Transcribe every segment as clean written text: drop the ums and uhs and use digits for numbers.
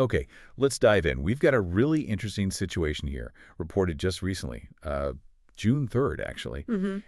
Okay, let's dive in. We've got a really interesting situation here, reported just recently, June 3rd, actually.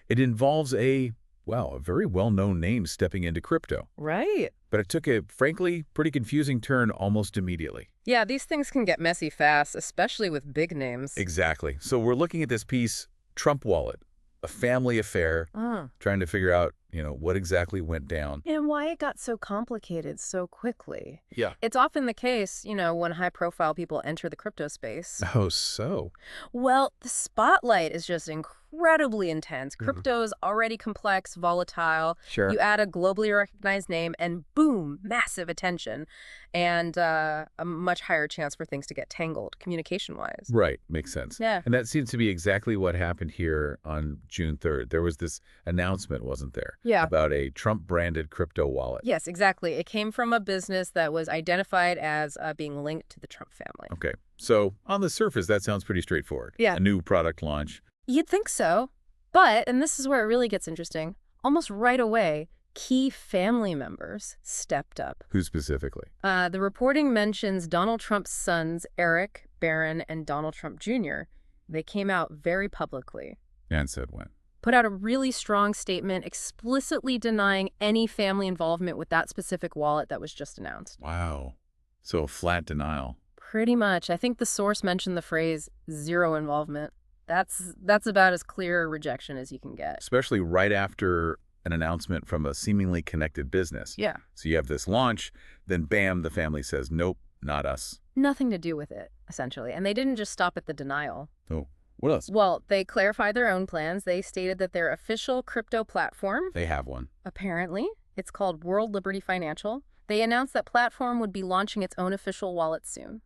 It involves a very well-known name stepping into crypto. Right. But it took a, frankly, pretty confusing turn almost immediately. Yeah, these things can get messy fast, especially with big names. Exactly. So we're looking at this piece, Trump Wallet, a family affair, Ah. trying to figure out, what exactly went down. And why it got so complicated so quickly. Yeah. It's often the case, when high-profile people enter the crypto space. Oh, so? Well, the spotlight is just incredibly intense. Crypto is already complex, volatile. Sure. You add a globally recognized name, and boom, massive attention, and a much higher chance for things to get tangled, communication-wise. Right. Makes sense. Yeah. And that seems to be exactly what happened here on June 3rd. There was this announcement, wasn't there? Yeah. About a Trump-branded crypto wallet. Yes, exactly. It came from a business that was identified as being linked to the Trump family. Okay. So on the surface, that sounds pretty straightforward. Yeah. A new product launch. You'd think so. But, and this is where it really gets interesting, almost right away, key family members stepped up. Who specifically? The reporting mentions Donald Trump's sons, Eric, Barron, and Donald Trump Jr. They came out very publicly. And said when? Put out a really strong statement explicitly denying any family involvement with that specific wallet that was just announced. Wow. So a flat denial. Pretty much. I think the source mentioned the phrase zero involvement. That's about as clear a rejection as you can get. Especially right after an announcement from a seemingly connected business. Yeah. So you have this launch, then bam, the family says, nope, not us. Nothing to do with it, essentially. And they didn't just stop at the denial. Oh, what else? Well, they clarified their own plans. They stated that their official crypto platform, They have one. apparently, it's called World Liberty Financial. They announced that platform would be launching its own official wallet soon.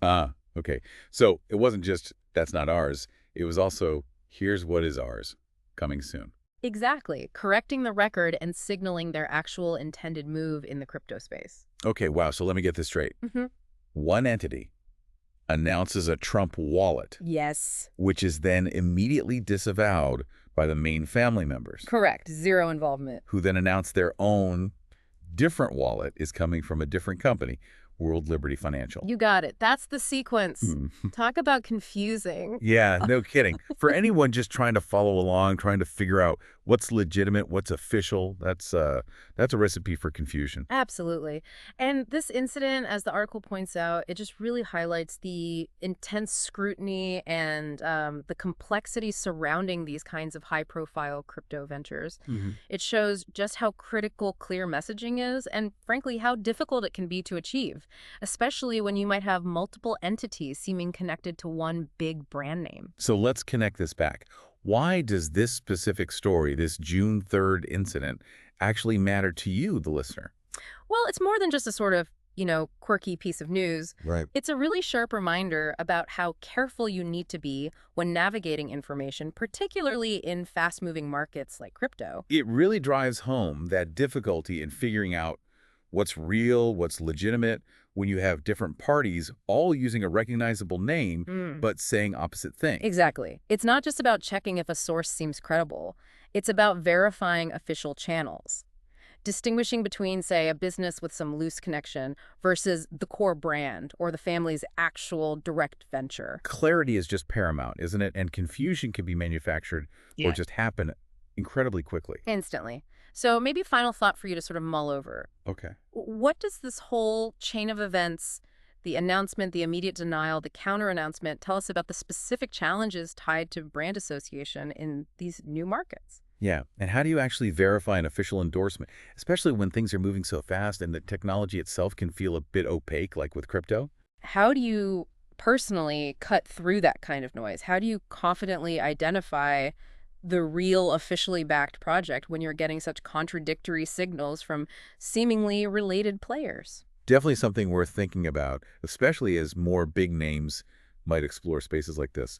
Okay. So it wasn't just, that's not ours. It was also, here's what is ours, coming soon. Exactly, correcting the record and signaling their actual intended move in the crypto space. Okay, wow. So let me get this straight. Mm-hmm. One entity announces a Trump wallet, Yes. which is then immediately disavowed by the main family members, Correct. Zero involvement. who then announce their own different wallet is coming from a different company, World Liberty Financial. You got it. That's the sequence. Hmm. Talk about confusing. Yeah, no kidding. For anyone just trying to follow along, trying to figure out what's legitimate, what's official, that's a recipe for confusion. Absolutely. And this incident, as the article points out, it just really highlights the intense scrutiny and the complexity surrounding these kinds of high-profile crypto ventures. It shows just how critical clear messaging is and, frankly, how difficult it can be to achieve, especially when you might have multiple entities seeming connected to one big brand name. So let's connect this back. Why does this specific story, this June 3rd incident, actually matter to you, the listener? Well, it's more than just a sort of, quirky piece of news. Right. It's a really sharp reminder about how careful you need to be when navigating information, particularly in fast-moving markets like crypto. It really drives home that difficulty in figuring out what's real, what's legitimate, when you have different parties all using a recognizable name, but saying opposite things. Exactly. It's not just about checking if a source seems credible. It's about verifying official channels. Distinguishing between, say, a business with some loose connection versus the core brand or the family's actual direct venture. Clarity is just paramount, isn't it? And confusion can be manufactured or just happen incredibly quickly. Instantly. So maybe final thought for you to sort of mull over. Okay. What does this whole chain of events, the announcement, the immediate denial, the counter-announcement, tell us about the specific challenges tied to brand association in these new markets? Yeah. And how do you actually verify an official endorsement, especially when things are moving so fast and the technology itself can feel a bit opaque, like with crypto? How do you personally cut through that kind of noise? How do you confidently identify the real officially backed project when you're getting such contradictory signals from seemingly related players? Definitely something worth thinking about, especially as more big names might explore spaces like this.